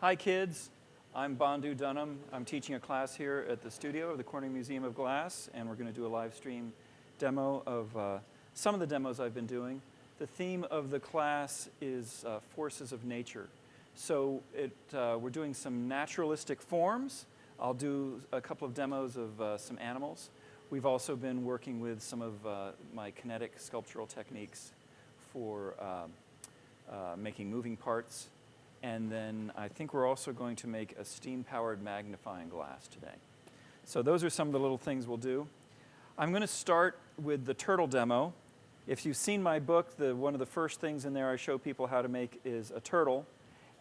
Hi kids, I'm Bandhu Dunham. I'm teaching a class here at the studio of the Corning Museum of Glass, and we're going to do a live stream demo of some of the demos I've been doing. The theme of the class is forces of nature. So we're doing some naturalistic forms. I'll do a couple of demos of some animals. We've also been working with some of my kinetic sculptural techniques for making moving parts. And then I think we're also going to make a steam-powered magnifying glass today. So those are some of the little things we'll do. I'm going to start with the turtle demo. If you've seen my book, one of the first things in there I show people how to make is a turtle.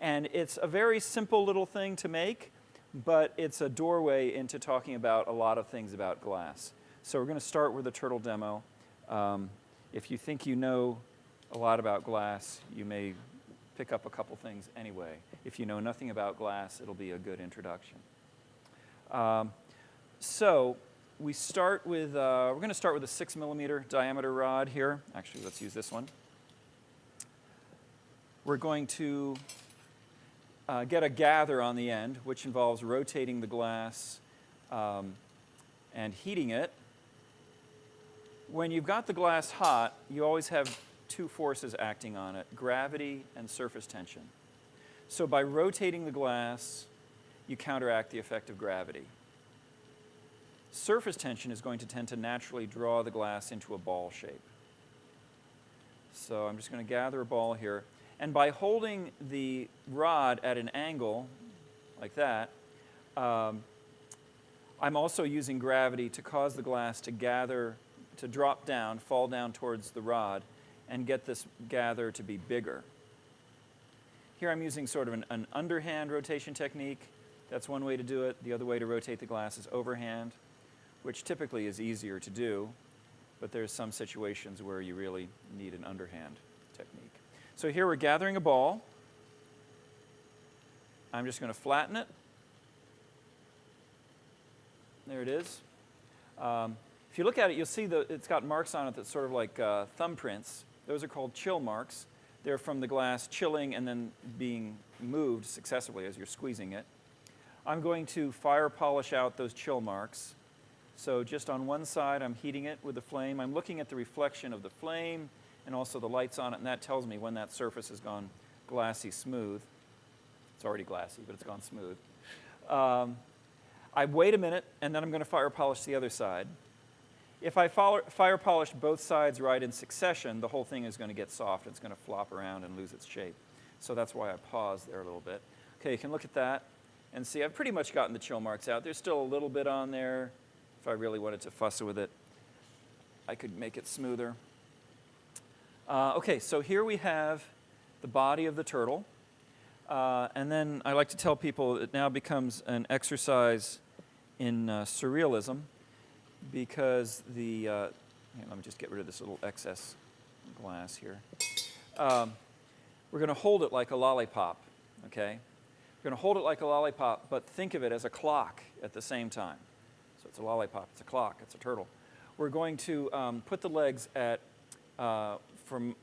And it's a very simple little thing to make, but it's a doorway into talking about a lot of things about glass. So we're going to start with the turtle demo. If you think you know a lot about glass, you may pick up a couple things anyway. If you know nothing about glass, it'll be a good introduction. So we start with, we're going to start with a 6mm diameter rod here. Actually, let's use this one. We're going to get a gather on the end, which involves rotating the glass and heating it. When you've got the glass hot, you always have two forces acting on it, gravity and surface tension. So by rotating the glass, you counteract the effect of gravity. Surface tension is going to tend to naturally draw the glass into a ball shape. So I'm just going to gather a ball here. And by holding the rod at an angle, like that, I'm also using gravity to cause the glass to gather, to drop down, fall down towards the rod, and get this gather to be bigger. Here I'm using sort of an underhand rotation technique. That's one way to do it. The other way to rotate the glass is overhand, which typically is easier to do, but there's some situations where you really need an underhand technique. So here we're gathering a ball. I'm just going to flatten it. There it is. If you look at it, you'll see that it's got marks on it that's sort of like thumbprints. Those are called chill marks. They're from the glass chilling and then being moved successively as you're squeezing it. I'm going to fire polish out those chill marks. So just on one side, I'm heating it with the flame. I'm looking at the reflection of the flame and also the lights on it, and that tells me when that surface has gone glassy smooth. It's already glassy, but it's gone smooth. I wait a minute, and then I'm going to fire polish the other side. If I fire polish both sides right in succession, the whole thing is going to get soft. It's going to flop around and lose its shape. So that's why I paused there a little bit. Okay, you can look at that and see I've pretty much gotten the chill marks out. There's still a little bit on there. If I really wanted to fuss with it, I could make it smoother. Okay, so here we have the body of the turtle. And then I like to tell people it now becomes an exercise in surrealism, because let me just get rid of this little excess glass here. We're going to hold it like a lollipop, okay? We're going to hold it like a lollipop, but think of it as a clock at the same time. So it's a lollipop, it's a clock, it's a turtle. We're going to put the legs at, from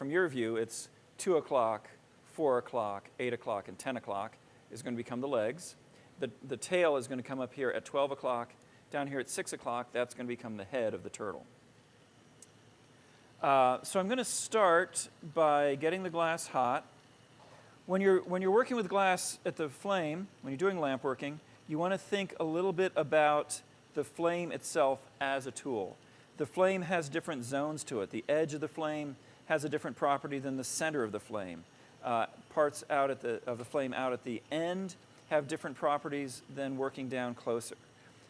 your view, it's 2 o'clock, 4 o'clock, 8 o'clock, and 10 o'clock is going to become the legs. The tail is going to come up here at 12 o'clock. Down here at 6 o'clock, that's going to become the head of the turtle. So I'm going to start by getting the glass hot. When you're working with glass at the flame, when you're doing lamp working, you want to think a little bit about the flame itself as a tool. The flame has different zones to it. The edge of the flame has a different property than the center of the flame. Parts of the flame out at the end have different properties than working down closer.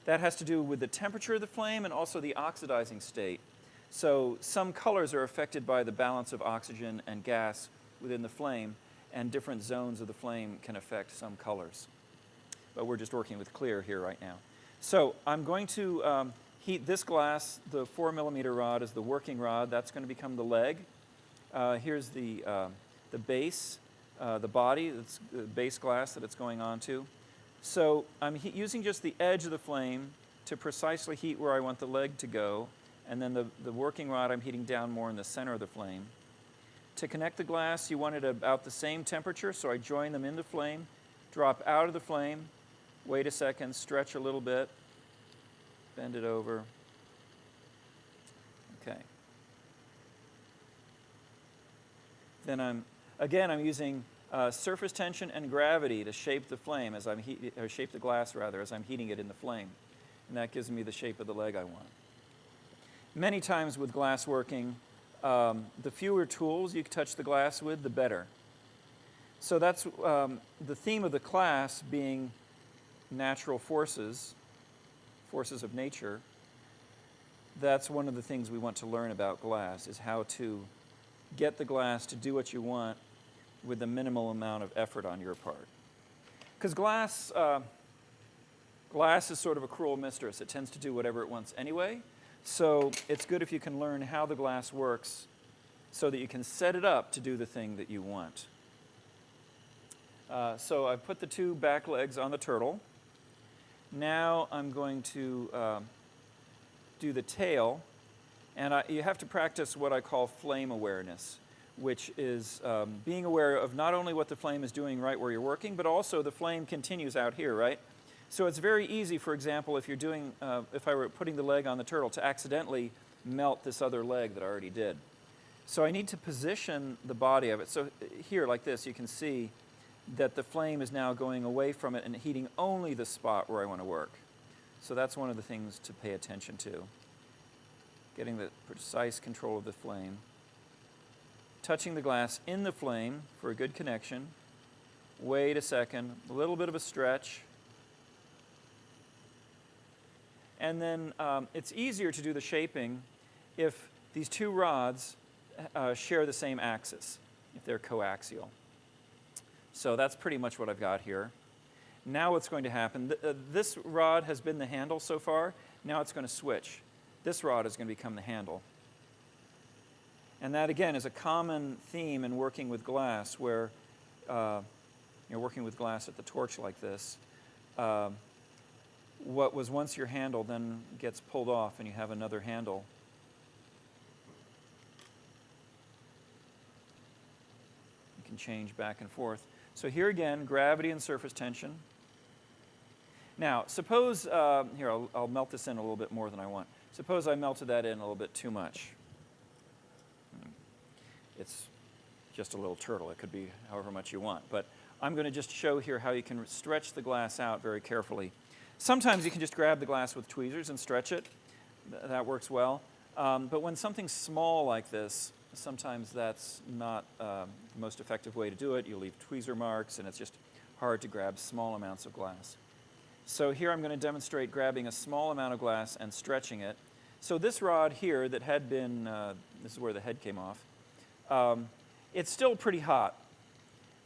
That has to do with the temperature of the flame and also the oxidizing state. So some colors are affected by the balance of oxygen and gas within the flame, and different zones of the flame can affect some colors. But we're just working with clear here right now. So I'm going to heat this glass. The 4mm rod is the working rod. That's going to become the leg. Here's the base, the body, that's the base glass that it's going onto. So I'm using just the edge of the flame to precisely heat where I want the leg to go, and then the working rod I'm heating down more in the center of the flame. To connect the glass, you want it about the same temperature, so I join them in the flame drop out of the flame, wait a second, stretch a little bit, bend it over. Okay. Then I'm using surface tension and gravity to shape the flame as I'm shape the glass rather as I'm heating it in the flame, and that gives me the shape of the leg I want. Many times with glass working, the fewer tools you touch the glass with, the better. So that's the theme of the class being natural forces of nature. That's one of the things we want to learn about glass, is how to get the glass to do what you want with the minimal amount of effort on your part. Because glass is sort of a cruel mistress. It tends to do whatever it wants anyway. So it's good if you can learn how the glass works so that you can set it up to do the thing that you want. So I've put the two back legs on the turtle. Now I'm going to do the tail. And you have to practice what I call flame awareness, which is being aware of not only what the flame is doing right where you're working, but also the flame continues out here, right? So it's very easy, for example, if I were putting the leg on the turtle, to accidentally melt this other leg that I already did. So I need to position the body of it. So here, like this, you can see that the flame is now going away from it and heating only the spot where I want to work. So that's one of the things to pay attention to. Getting the precise control of the flame. Touching the glass in the flame for a good connection. Wait a second, a little bit of a stretch. And then it's easier to do the shaping if these two rods share the same axis, if they're coaxial. So that's pretty much what I've got here. Now what's going to happen, this rod has been the handle so far, now it's going to switch. This rod is going to become the handle. And that, again, is a common theme in working with glass, where you're working with glass at the torch like this. What was once your handle then gets pulled off and you have another handle. You can change back and forth. So here again, gravity and surface tension. Now, suppose, here, I'll melt this in a little bit more than I want. Suppose I melted that in a little bit too much. It's just a little turtle. It could be however much you want. But I'm going to just show here how you can stretch the glass out very carefully. Sometimes you can just grab the glass with tweezers and stretch it. That works well. But when something's small like this, sometimes that's not the most effective way to do it. You leave tweezer marks, and it's just hard to grab small amounts of glass. So here I'm going to demonstrate grabbing a small amount of glass and stretching it. So this rod here that had been, this is where the head came off, it's still pretty hot.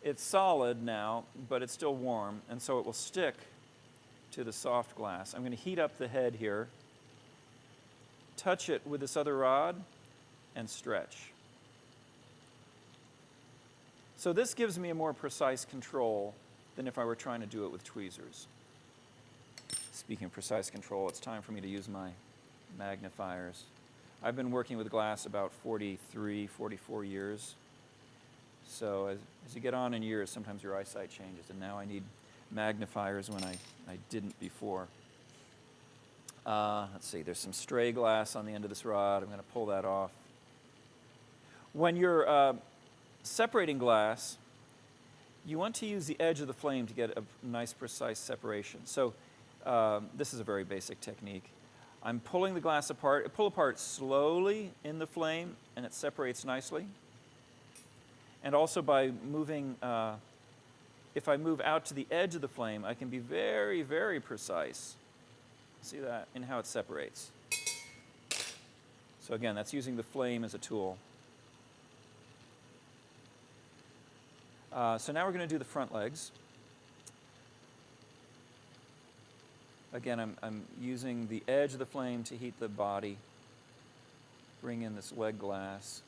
It's solid now, but it's still warm, and so it will stick to the soft glass. I'm going to heat up the head here, touch it with this other rod, and stretch. So this gives me a more precise control than if I were trying to do it with tweezers. Speaking of precise control, it's time for me to use my magnifiers. I've been working with glass about 43, 44 years. So as you get on in years, sometimes your eyesight changes, and now I need magnifiers when I didn't before. Let's see, there's some stray glass on the end of this rod. I'm going to pull that off. When you're separating glass, you want to use the edge of the flame to get a nice, precise separation. So this is a very basic technique. I'm pulling the glass apart. I pull apart slowly in the flame, and it separates nicely. And also by moving, if I move out to the edge of the flame, I can be very, very precise. See that in how it separates. So again, that's using the flame as a tool. So now we're going to do the front legs. Again, I'm using the edge of the flame to heat the body. Bring in this leg glass.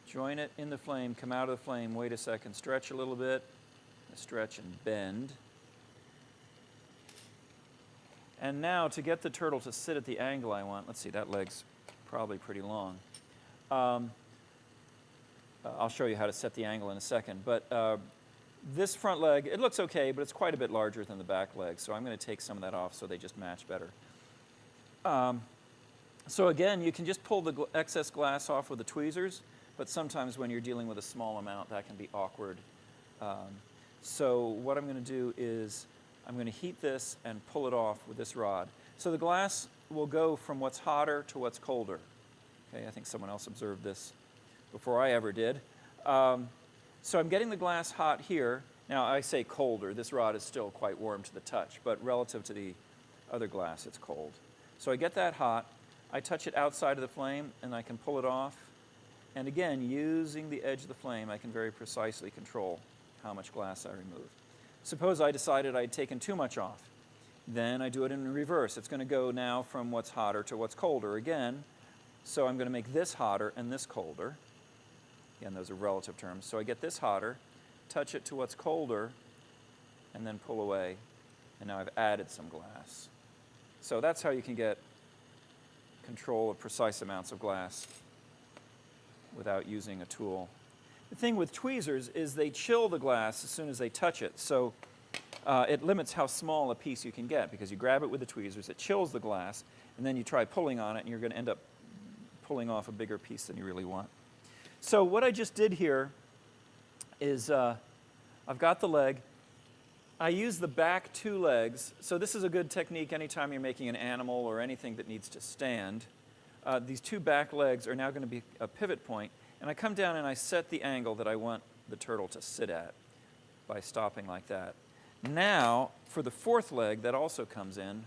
Join it in the flame, come out of the flame, wait a second, stretch a little bit, stretch and bend. And now to get the turtle to sit at the angle I want, let's see, that leg's probably pretty long. I'll show you how to set the angle in a second, but This front leg, it looks okay, but it's quite a bit larger than the back leg, so I'm going to take some of that off so they just match better. So again, you can just pull the excess glass off with the tweezers, but sometimes when you're dealing with a small amount, that can be awkward. So what I'm going to do is I'm going to heat this and pull it off with this rod. So the glass will go from what's hotter to what's colder. Okay, I think someone else observed this before I ever did. So I'm getting the glass hot here. Now I say colder. This rod is still quite warm to the touch, but relative to the other glass, it's cold. So I get that hot. I touch it outside of the flame, and I can pull it off. And again, using the edge of the flame, I can very precisely control how much glass I remove. Suppose I decided I'd taken too much off. Then I do it in reverse. It's going to go now from what's hotter to what's colder again. So I'm going to make this hotter and this colder. Again, those are relative terms. So I get this hotter, touch it to what's colder, and then pull away. And now I've added some glass. So that's how you can get control of precise amounts of glass without using a tool. The thing with tweezers is they chill the glass as soon as they touch it. So it limits how small a piece you can get, because you grab it with the tweezers, it chills the glass, and then you try pulling on it, and you're going to end up pulling off a bigger piece than you really want. So what I just did here is I've got the leg. I use the back two legs. So this is a good technique anytime you're making an animal or anything that needs to stand. These two back legs are now going to be a pivot point, and I come down and I set the angle that I want the turtle to sit at by stopping like that. Now, for the fourth leg, that also comes in.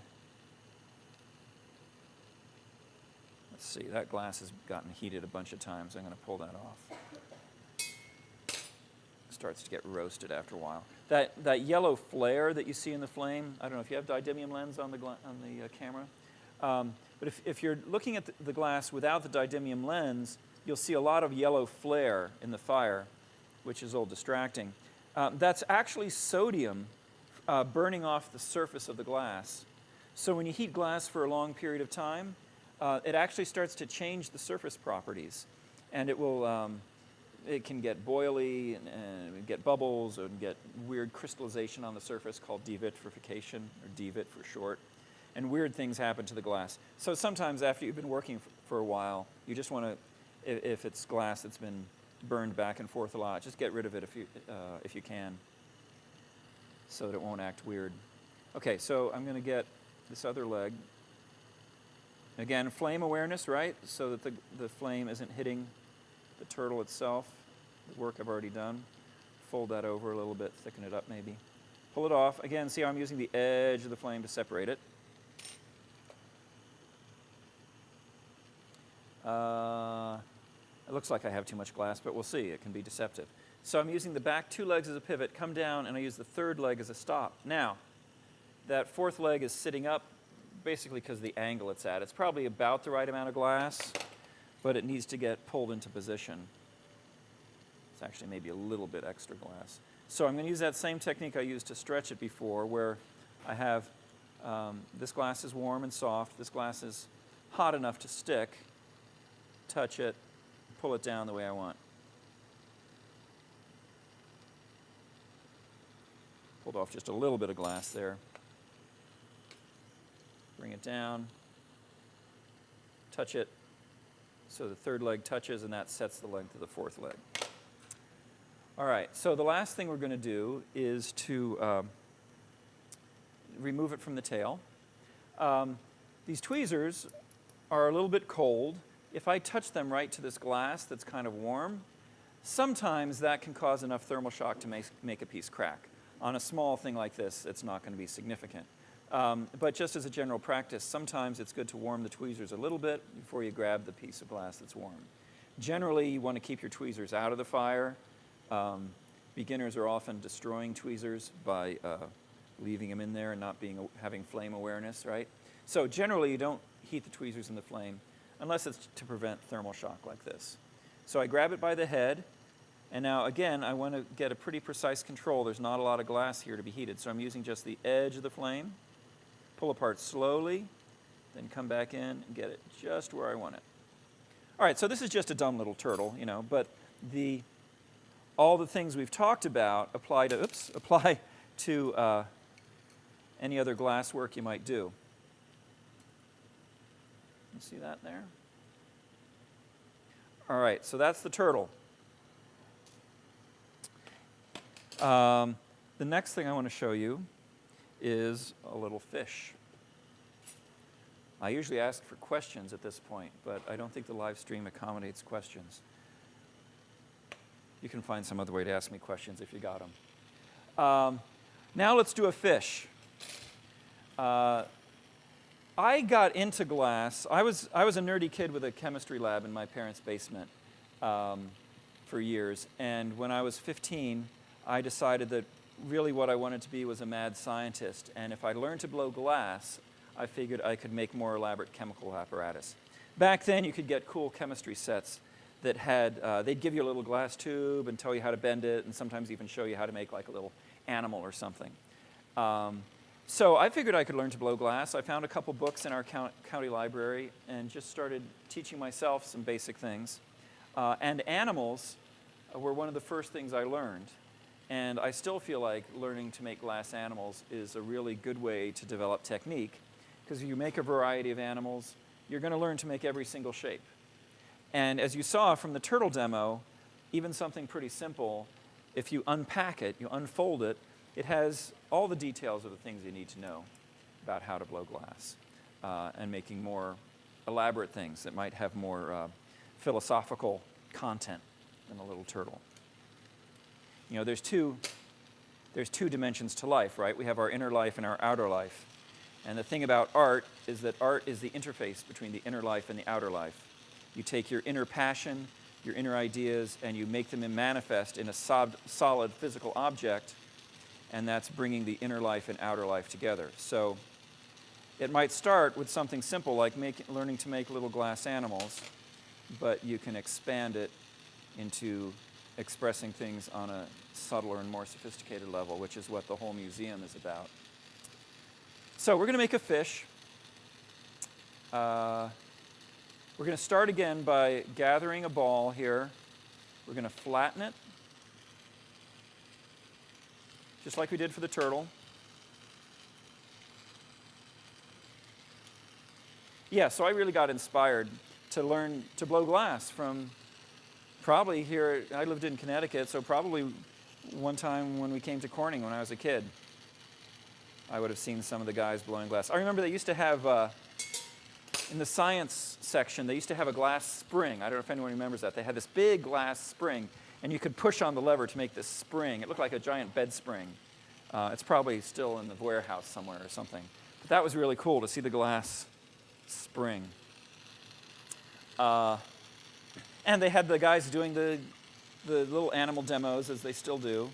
Let's see, that glass has gotten heated a bunch of times. I'm going to pull that off. Starts to get roasted after a while. That yellow flare that you see in the flame, I don't know if you have didymium lens on the camera, but if you're looking at the glass without the didymium lens, you'll see a lot of yellow flare in the fire, which is a little distracting. That's actually sodium burning off the surface of the glass. So when you heat glass for a long period of time, it actually starts to change the surface properties, and it will. It can get boily and get bubbles and get weird crystallization on the surface called devitrification, or devit for short. And weird things happen to the glass. So sometimes after you've been working for a while, you just want to, if it's glass that's been burned back and forth a lot, just get rid of it if you can, so that it won't act weird. Okay, so I'm going to get this other leg. Again, flame awareness, right? So that the flame isn't hitting the turtle itself, the work I've already done. Fold that over a little bit, thicken it up maybe. Pull it off. Again, see how I'm using the edge of the flame to separate it. It looks like I have too much glass, but we'll see. It can be deceptive. So I'm using the back two legs as a pivot, come down, and I use the third leg as a stop. Now, that fourth leg is sitting up basically because of the angle it's at. It's probably about the right amount of glass, but it needs to get pulled into position. It's actually maybe a little bit extra glass. So I'm going to use that same technique I used to stretch it before, where I have this glass is warm and soft, this glass is hot enough to stick, touch it, pull it down the way I want. Pulled off just a little bit of glass there. Bring it down, touch it, so the third leg touches, and that sets the length of the fourth leg. All right, so the last thing we're going to do is to remove it from the tail. These tweezers are a little bit cold. If I touch them right to this glass that's kind of warm, sometimes that can cause enough thermal shock to make a piece crack. On a small thing like this, it's not going to be significant. But just as a general practice, sometimes it's good to warm the tweezers a little bit before you grab the piece of glass that's warm. Generally, you want to keep your tweezers out of the fire. Beginners are often destroying tweezers by leaving them in there and not having flame awareness, right? So generally, you don't heat the tweezers in the flame unless it's to prevent thermal shock like this. So I grab it by the head, and now again, I want to get a pretty precise control. There's not a lot of glass here to be heated, so I'm using just the edge of the flame. Pull apart slowly, then come back in and get it just where I want it. All right, so this is just a dumb little turtle, but all the things we've talked about apply to any other glass work you might do. You see that there? All right, so that's the turtle. The next thing I want to show you is a little fish. I usually ask for questions at this point, but I don't think the live stream accommodates questions. You can find some other way to ask me questions if you got them. Now let's do a fish. I got into glass. I was a nerdy kid with a chemistry lab in my parents' basement for years. And when I was 15, I decided that really what I wanted to be was a mad scientist. And if I learned to blow glass, I figured I could make more elaborate chemical apparatus. Back then, you could get cool chemistry sets that had, they'd give you a little glass tube and tell you how to bend it, and sometimes even show you how to make like a little animal or something. So I figured I could learn to blow glass. I found a couple books in our county library and just started teaching myself some basic things. And animals were one of the first things I learned. And I still feel like learning to make glass animals is a really good way to develop technique, because if you make a variety of animals, you're going to learn to make every single shape. And as you saw from the turtle demo, even something pretty simple, if you unpack it, you unfold it, it has all the details of the things you need to know about how to blow glass and making more elaborate things that might have more philosophical content than a little turtle. You know, there's two dimensions to life, right? We have our inner life and our outer life. And the thing about art is that art is the interface between the inner life and the outer life. You take your inner passion, your inner ideas, and you make them manifest in a solid physical object, and that's bringing the inner life and outer life together. So it might start with something simple like learning to make little glass animals, but you can expand it into expressing things on a subtler and more sophisticated level, which is what the whole museum is about. So we're going to make a fish. We're going to start again by gathering a ball here. We're going to flatten it, just like we did for the turtle. Yeah, so I really got inspired to learn to blow glass from probably here. I lived in Connecticut, so probably one time when we came to Corning when I was a kid, I would have seen some of the guys blowing glass. I remember they used to have, in the science section, they used to have a glass spring. I don't know if anyone remembers that. They had this big glass spring, and you could push on the lever to make this spring. It looked like a giant bed spring. It's probably still in the warehouse somewhere or something. But that was really cool to see the glass spring. And they had the guys doing the little animal demos, as they still do.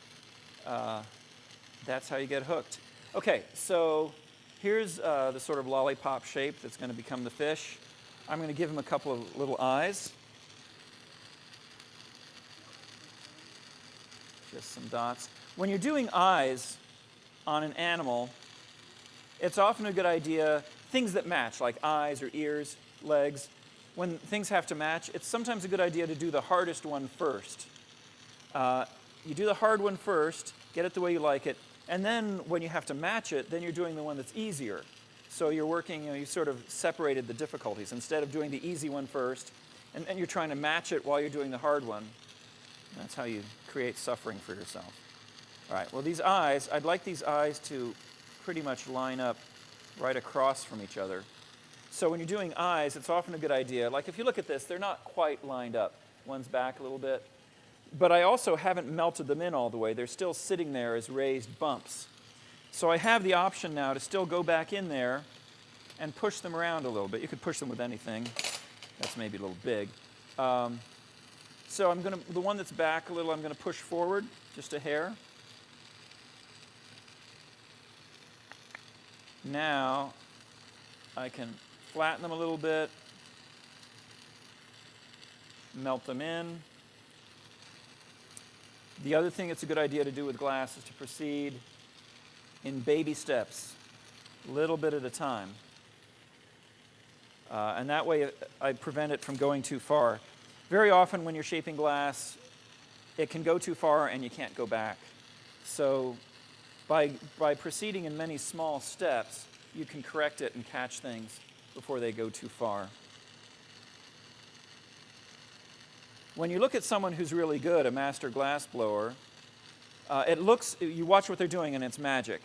That's how you get hooked. Okay, so here's the sort of lollipop shape that's going to become the fish. I'm going to give him a couple of little eyes. Just some dots. When you're doing eyes on an animal, it's often a good idea, things that match, like eyes or ears, legs. When things have to match, it's sometimes a good idea to do the hardest one first. You do the hard one first, get it the way you like it, and then when you have to match it, then you're doing the one that's easier. So you're working, you sort of separated the difficulties. Instead of doing the easy one first, and then you're trying to match it while you're doing the hard one. That's how you create suffering for yourself. All right, well, these eyes, I'd like these eyes to pretty much line up right across from each other. So when you're doing eyes, it's often a good idea. Like if you look at this, they're not quite lined up. One's back a little bit. But I also haven't melted them in all the way. They're still sitting there as raised bumps. So I have the option now to still go back in there and push them around a little bit. You could push them with anything. That's maybe a little big. So the one that's back a little, I'm going to push forward just a hair. Now I can flatten them a little bit, melt them in. The other thing it's a good idea to do with glass is to proceed in baby steps, a little bit at a time. And that way I prevent it from going too far. Very often when you're shaping glass, it can go too far and you can't go back. So by proceeding in many small steps, you can correct it and catch things before they go too far. When you look at someone who's really good, a master glass blower, you watch what they're doing and it's magic.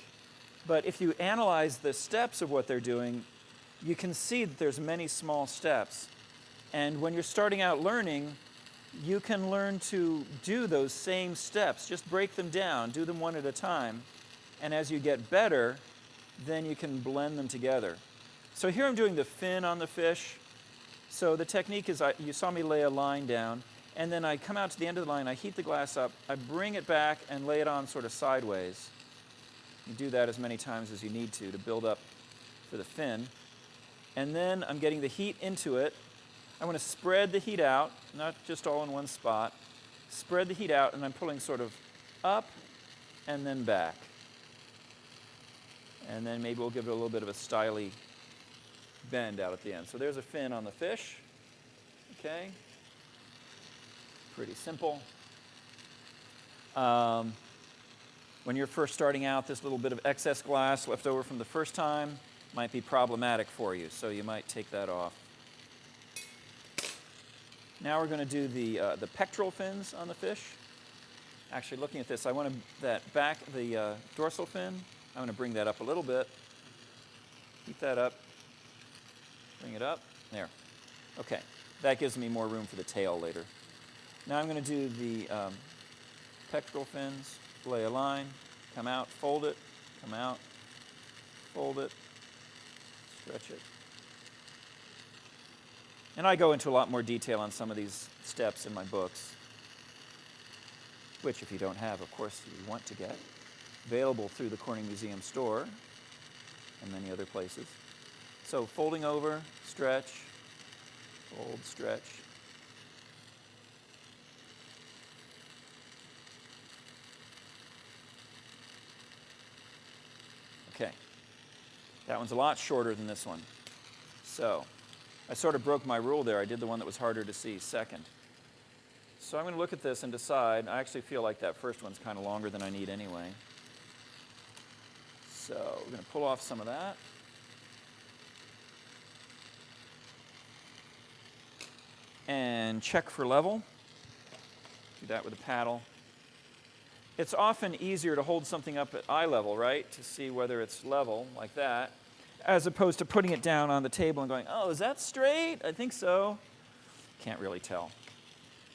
But if you analyze the steps of what they're doing, you can see that there's many small steps. And when you're starting out learning, you can learn to do those same steps. Just break them down, do them one at a time. And as you get better, then you can blend them together. So here I'm doing the fin on the fish. So the technique is, you saw me lay a line down, and then I come out to the end of the line, I heat the glass up, I bring it back and lay it on sort of sideways. You do that as many times as you need to build up for the fin. And then I'm getting the heat into it. I want to spread the heat out, not just all in one spot. Spread the heat out, and I'm pulling sort of up and then back. And then maybe we'll give it a little bit of a styly bend out at the end. So there's a fin on the fish. Okay. Pretty simple. When you're first starting out, this little bit of excess glass left over from the first time might be problematic for you, so you might take that off. Now we're going to do the pectoral fins on the fish. Actually, looking at this, I want the dorsal fin, I want to bring that up a little bit. Keep that up. Bring it up. There. Okay. That gives me more room for the tail later. Now I'm going to do the pectoral fins. Lay a line, come out, fold it, come out, fold it, stretch it. And I go into a lot more detail on some of these steps in my books, which if you don't have, of course, you want to get. Available through the Corning Museum store and many other places. So folding over, stretch, fold, stretch. Okay, that one's a lot shorter than this one. So I sort of broke my rule there. I did the one that was harder to see second. So I'm going to look at this and decide. I actually feel like that first one's kind of longer than I need anyway. So we're going to pull off some of that. And check for level. Do that with a paddle. It's often easier to hold something up at eye level, right, to see whether it's level, like that, as opposed to putting it down on the table and going, oh, is that straight? I think so. Can't really tell.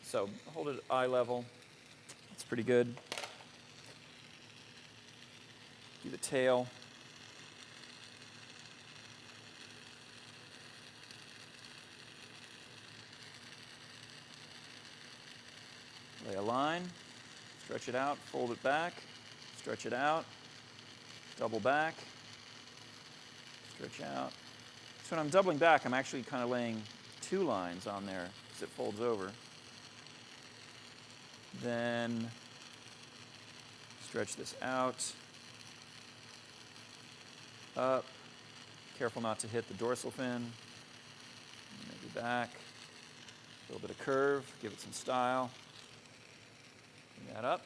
So hold it at eye level. That's pretty good. Do the tail. Lay a line. Stretch it out, fold it back, stretch it out, double back, stretch out. So when I'm doubling back, I'm actually kind of laying two lines on there as it folds over. Then stretch this out, up, careful not to hit the dorsal fin, maybe back, a little bit of curve, give it some style. Bring that up.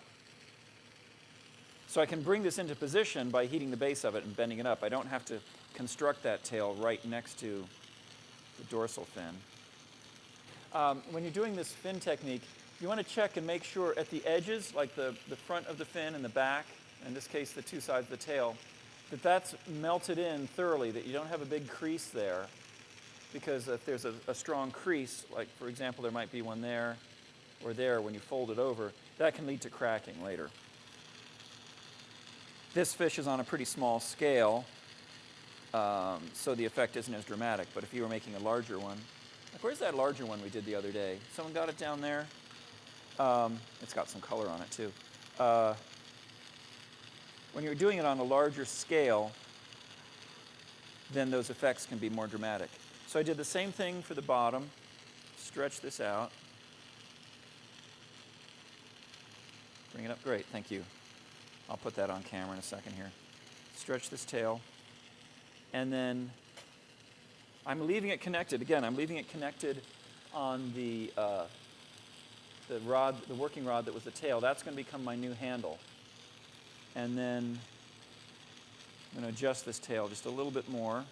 So I can bring this into position by heating the base of it and bending it up. I don't have to construct that tail right next to the dorsal fin. When you're doing this fin technique, you want to check and make sure at the edges, like the front of the fin and the back, in this case the two sides of the tail, that that's melted in thoroughly, that you don't have a big crease there. Because if there's a strong crease, like for example there might be one there or there when you fold it over, that can lead to cracking later. This fish is on a pretty small scale, so the effect isn't as dramatic. But if you were making a larger one, like where's that larger one we did the other day? Someone got it down there? It's got some color on it too. When you're doing it on a larger scale, then those effects can be more dramatic. So I did the same thing for the bottom. Stretch this out. Bring it up. Great, thank you. I'll put that on camera in a second here. Stretch this tail. And then I'm leaving it connected. Again, I'm leaving it connected on the the working rod that was the tail, that's going to become my new handle. And then I'm going to adjust this tail just a little bit more.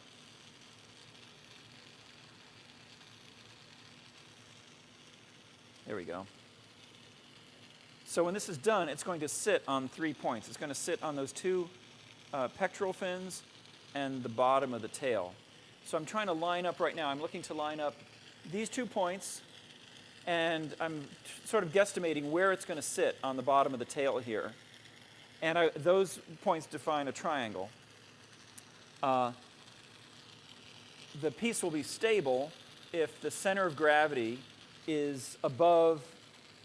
There we go. So when this is done, it's going to sit on 3 points. It's going to sit on those 2 pectoral fins and the bottom of the tail. So I'm trying to line up right now. I'm looking to line up these 2 points, and I'm sort of guesstimating where it's going to sit on the bottom of the tail here. And those points define a triangle. The piece will be stable if the center of gravity is above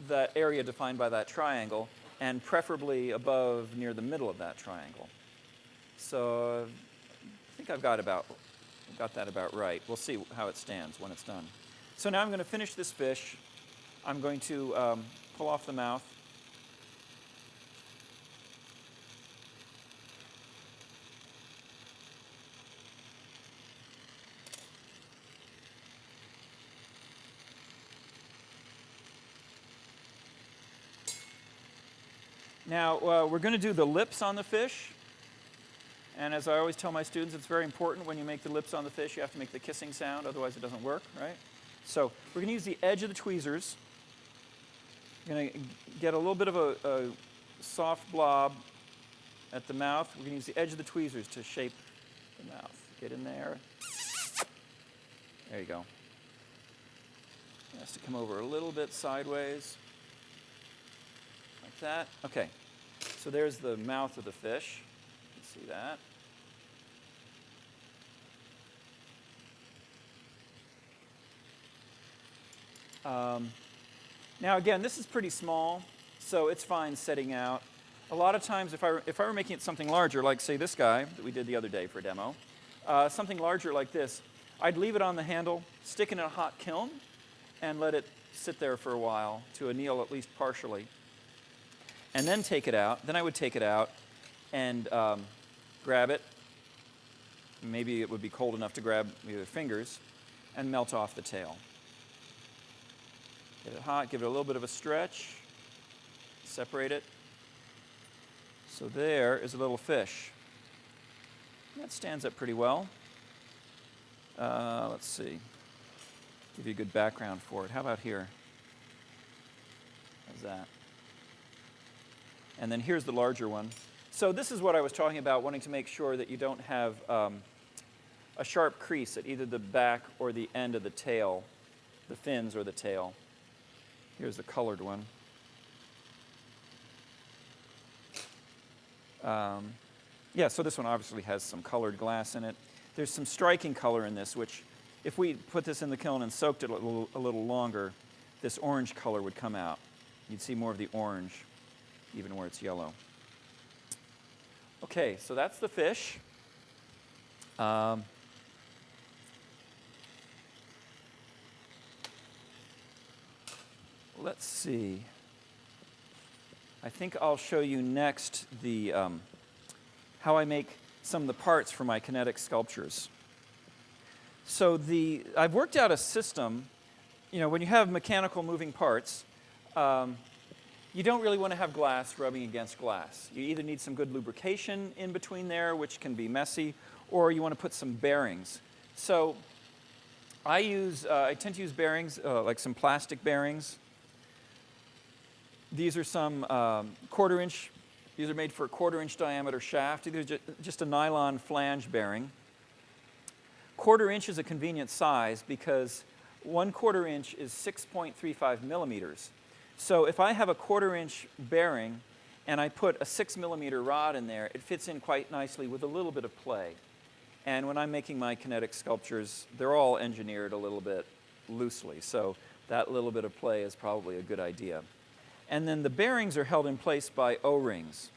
the area defined by that triangle, and preferably above near the middle of that triangle. So I think I've got that about right. We'll see how it stands when it's done. So now I'm going to finish this fish. I'm going to pull off the mouth. Now, we're going to do the lips on the fish. And as I always tell my students, it's very important when you make the lips on the fish, you have to make the kissing sound, otherwise it doesn't work, right? So we're going to use the edge of the tweezers. We're going to get a little bit of a soft blob at the mouth. We're going to use the edge of the tweezers to shape the mouth. Get in there. There you go. It has to come over a little bit sideways. Like that. Okay. So there's the mouth of the fish. You can see that. Now again, this is pretty small, so it's fine setting out. A lot of times, if I were making it something larger, like say this guy that we did the other day for a demo, something larger like this, I'd leave it on the handle, stick it in a hot kiln, and let it sit there for a while to anneal at least partially. And then take it out. Then I would take it out and grab it. Maybe it would be cold enough to grab with your fingers, and melt off the tail. Get it hot, give it a little bit of a stretch, separate it. So there is a little fish. That stands up pretty well. Let's see. Give you a good background for it. How about here? How's that? And then here's the larger one. So this is what I was talking about, wanting to make sure that you don't have a sharp crease at either the back or the end of the tail, the fins or the tail. Here's the colored one. Yeah, so this one obviously has some colored glass in it. There's some striking color in this, which if we put this in the kiln and soaked it a little longer, this orange color would come out. You'd see more of the orange, even where it's yellow. Okay, so that's the fish. Let's see. I think I'll show you next the how I make some of the parts for my kinetic sculptures. So I've worked out a system. You know, when you have mechanical moving parts, you don't really want to have glass rubbing against glass. You either need some good lubrication in between there, which can be messy, or you want to put some bearings. So I tend to use bearings, like some plastic bearings. These are some 1/4 inch. These are made for a 1/4 inch diameter shaft. These are just a nylon flange bearing. 1/4 inch is a convenient size because 1/4 inch is 6.35 millimeters. So if I have a 1/4 inch bearing and I put a 6 millimeter rod in there, it fits in quite nicely with a little bit of play. And when I'm making my kinetic sculptures, they're all engineered a little bit loosely. So that little bit of play is probably a good idea. And then the bearings are held in place by O-rings.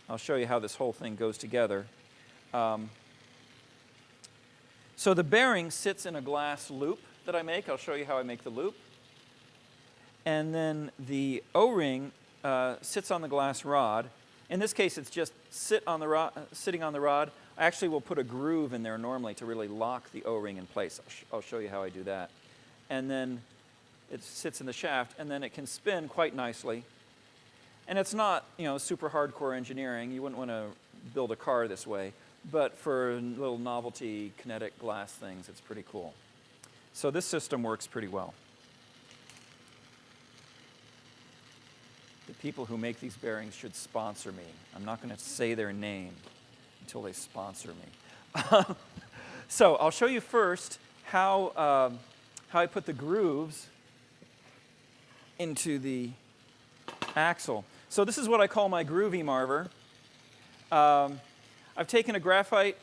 I'll show you how this whole thing goes together. So the bearing sits in a glass loop that I make. I'll show you how I make the loop. And then the O-ring sits on the glass rod. In this case, it's just sitting on the rod. I actually will put a groove in there normally to really lock the O-ring in place. I'll show you how I do that. And then it sits in the shaft, and then it can spin quite nicely. And it's not, super hardcore engineering. You wouldn't want to build a car this way. But for little novelty kinetic glass things, it's pretty cool. So this system works pretty well. The people who make these bearings should sponsor me. I'm not going to say their name until they sponsor me. So I'll show you first how I put the grooves into the axle. So this is what I call my groovy marver. I've taken a graphite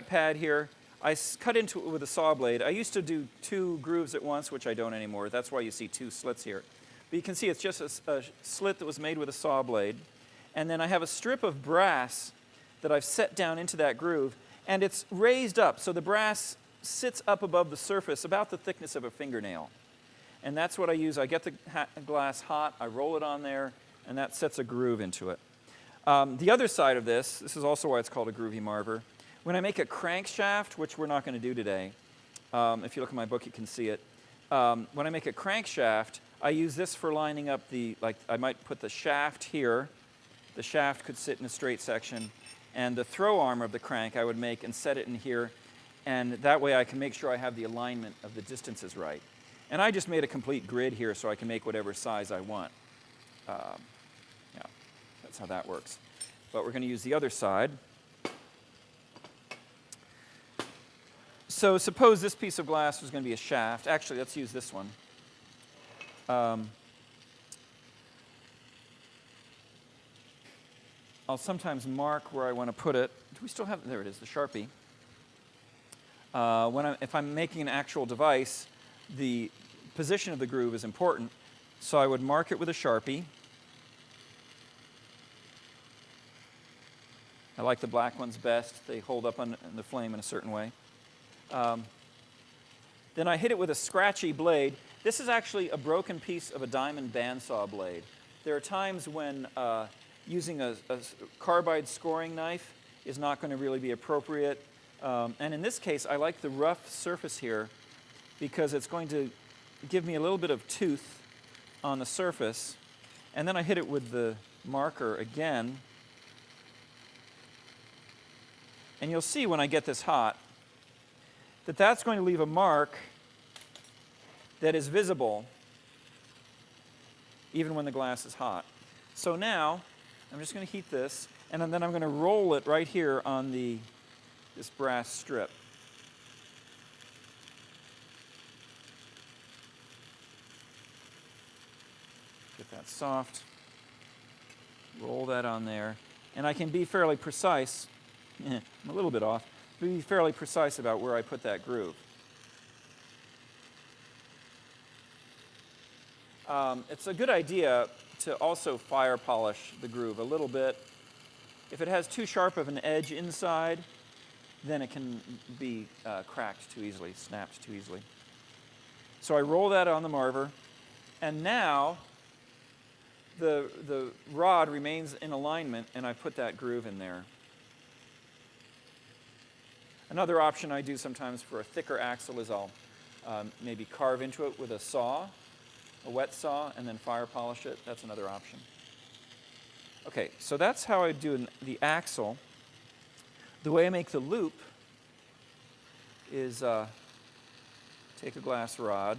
pad here. I cut into it with a saw blade. I used to do 2 grooves at once, which I don't anymore. That's why you see 2 slits here. But you can see it's just a slit that was made with a saw blade. And then I have a strip of brass that I've set down into that groove. And it's raised up, so the brass sits up above the surface, about the thickness of a fingernail. And that's what I use. I get the glass hot, I roll it on there, and that sets a groove into it. The other side of this is also why it's called a groovy marver. When I make a crankshaft, which we're not going to do today, if you look at my book, you can see it. When I make a crankshaft, I use this for lining up I might put the shaft here. The shaft could sit in a straight section. And the throw arm of the crank I would make and set it in here. And that way I can make sure I have the alignment of the distances right. And I just made a complete grid here so I can make whatever size I want. That's how that works. But we're going to use the other side. So suppose this piece of glass was going to be a shaft. Actually, let's use this one. I'll sometimes mark where I want to put it. Do we still have, there it is, the Sharpie. If I'm making an actual device, the position of the groove is important. So I would mark it with a Sharpie. I like the black ones best. They hold up on the flame in a certain way. Then I hit it with a scratchy blade. This is actually a broken piece of a diamond bandsaw blade. There are times when using a carbide scoring knife is not going to really be appropriate. And in this case, I like the rough surface here because it's going to give me a little bit of tooth on the surface. And then I hit it with the marker again. And you'll see when I get this hot that that's going to leave a mark that is visible even when the glass is hot. So now I'm just going to heat this, and then I'm going to roll it right here on this brass strip. Get that soft. Roll that on there. And I can be fairly precise. I'm a little bit off. Be fairly precise about where I put that groove. It's a good idea to also fire polish the groove a little bit. If it has too sharp of an edge inside, then it can be cracked too easily, snapped too easily. So I roll that on the marver, and now the rod remains in alignment, and I put that groove in there. Another option I do sometimes for a thicker axle is I'll maybe carve into it with a saw, a wet saw, and then fire polish it. That's another option. Okay, so that's how I do the axle. The way I make the loop is take a glass rod.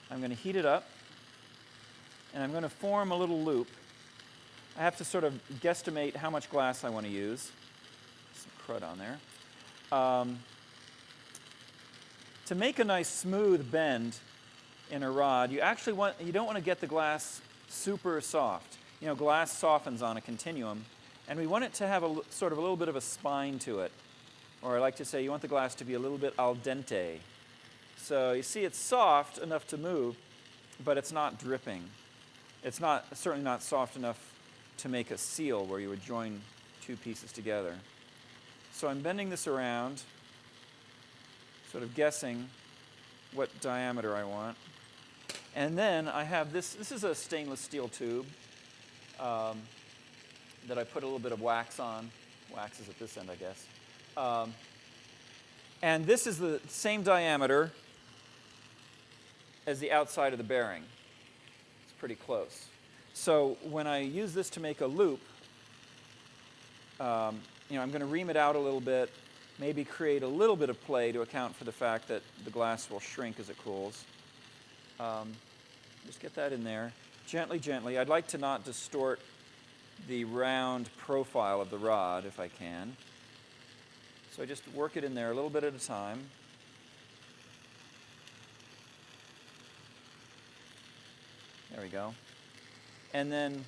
I'm going to heat it up, and I'm going to form a little loop. I have to sort of guesstimate how much glass I want to use. Some crud on there. To make a nice smooth bend in a rod, you don't want to get the glass super soft. You know, glass softens on a continuum, and we want it to have a sort of a little bit of a spine to it. Or I like to say you want the glass to be a little bit al dente. So you see it's soft enough to move, but it's not dripping. It's certainly not soft enough to make a seal where you would join two pieces together. So I'm bending this around, sort of guessing what diameter I want. And then I have this is a stainless steel tube that I put a little bit of wax on. Wax is at this end, I guess. And this is the same diameter as the outside of the bearing. It's pretty close. So when I use this to make a loop, I'm going to ream it out a little bit, maybe create a little bit of play to account for the fact that the glass will shrink as it cools. Just get that in there. Gently, gently. I'd like to not distort the round profile of the rod if I can. So I just work it in there a little bit at a time. There we go. And then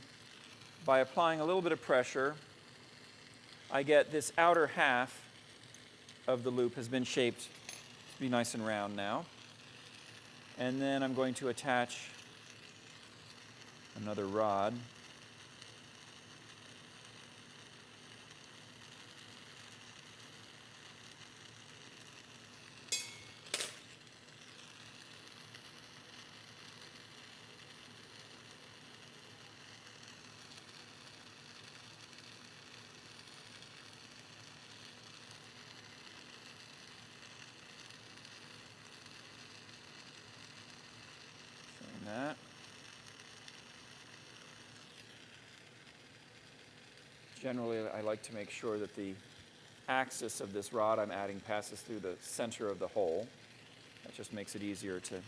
by applying a little bit of pressure, I get this outer half of the loop has been shaped to be nice and round now. And then I'm going to attach another rod. That. Generally, I like to make sure that the axis of this rod I'm adding passes through the center of the hole. That just makes it easier to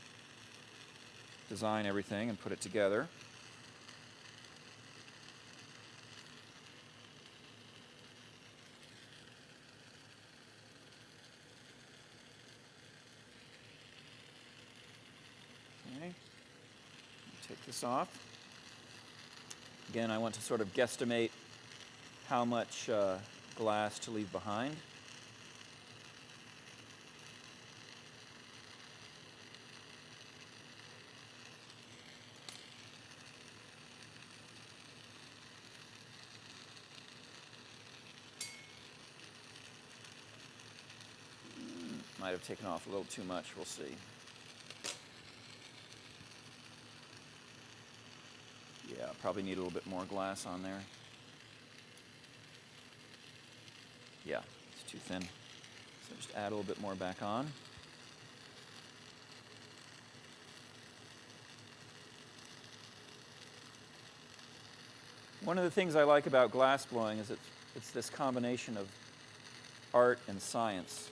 design everything and put it together. Okay. Take this off. Again, I want to sort of guesstimate how much glass to leave behind. Might have taken off a little too much, we'll see. Yeah, probably need a little bit more glass on there. Yeah, it's too thin. So just add a little bit more back on. One of the things I like about glass blowing is it's this combination of art and science.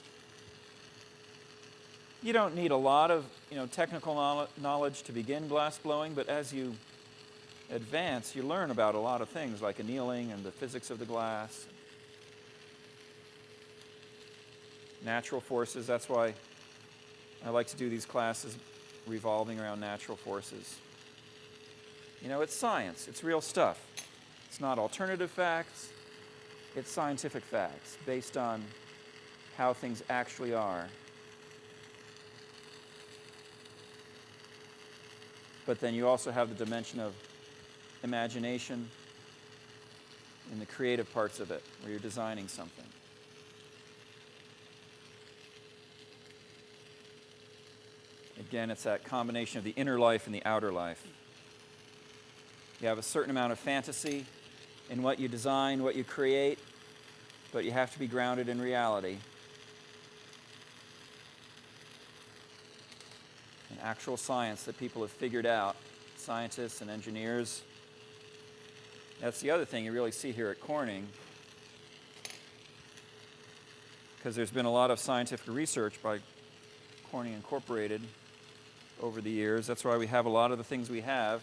You don't need a lot of technical knowledge to begin glass blowing, but as you advance, you learn about a lot of things like annealing and the physics of the glass. Natural forces, that's why I like to do these classes revolving around natural forces. It's science, it's real stuff. It's not alternative facts, it's scientific facts based on how things actually are. But then you also have the dimension of imagination in the creative parts of it, where you're designing something. Again, it's that combination of the inner life and the outer life. You have a certain amount of fantasy in what you design, what you create, but you have to be grounded in reality. And actual science that people have figured out, scientists and engineers. That's the other thing you really see here at Corning, because there's been a lot of scientific research by Corning Incorporated over the years. That's why we have a lot of the things we have,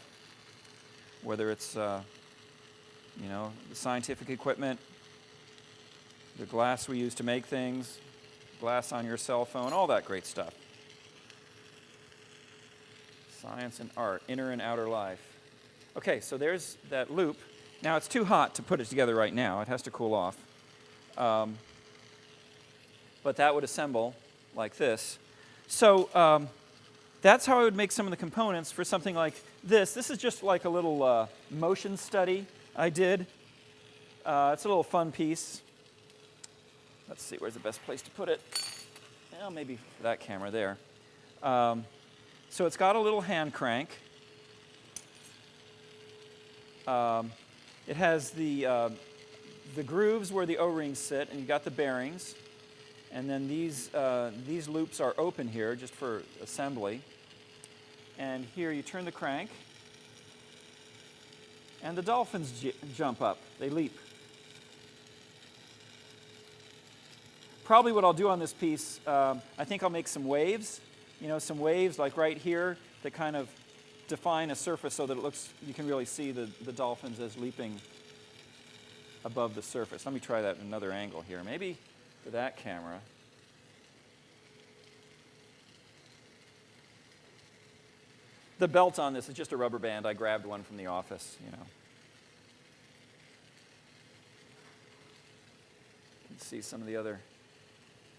whether it's the scientific equipment, the glass we use to make things, glass on your cell phone, all that great stuff. Science and art, inner and outer life. Okay, so there's that loop. Now it's too hot to put it together right now. It has to cool off. But that would assemble like this. So that's how I would make some of the components for something like this. This is just like a little motion study I did. It's a little fun piece. Let's see, where's the best place to put it? Well, maybe for that camera there. So it's got a little hand crank. It has the grooves where the O-rings sit, and you've got the bearings. And then these loops are open here just for assembly. And here you turn the crank, and the dolphins jump up. They leap. Probably what I'll do on this piece, I think I'll make some waves. You know, some waves like right here that kind of define a surface so that it looks, you can really see the dolphins as leaping above the surface. Let me try that at another angle here. Maybe for that camera. The belt on this is just a rubber band. I grabbed one from the office, you know. You can see some of the other,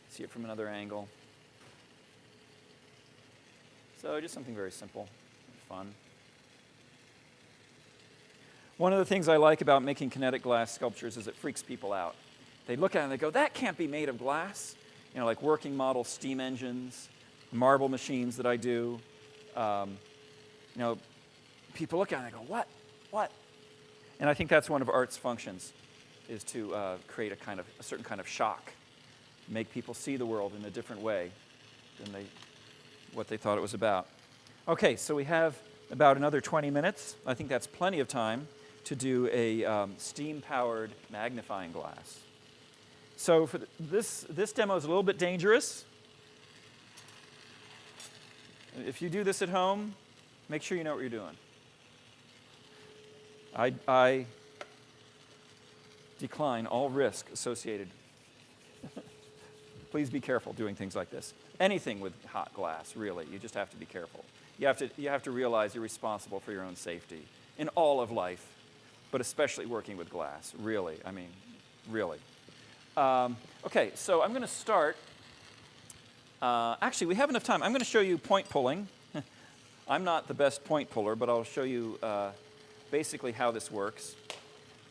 see it from another angle. So just something very simple and fun. One of the things I like about making kinetic glass sculptures is it freaks people out. They look at it and they go, that can't be made of glass. You know, like working model steam engines, marble machines that I do. You know, people look at it and they go, what? And I think that's one of art's functions, is to create a certain kind of shock, make people see the world in a different way than what they thought it was about. Okay, so we have about another 20 minutes. I think that's plenty of time to do a steam-powered magnifying glass. So for this demo is a little bit dangerous. If you do this at home, make sure you know what you're doing. I decline all risk associated. Please be careful doing things like this. Anything with hot glass, really, you just have to be careful. You have to realize you're responsible for your own safety in all of life, but especially working with glass, really. I mean, really. Okay, so I'm going to start. Actually, we have enough time. I'm going to show you point pulling. I'm not the best point puller, but I'll show you basically how this works.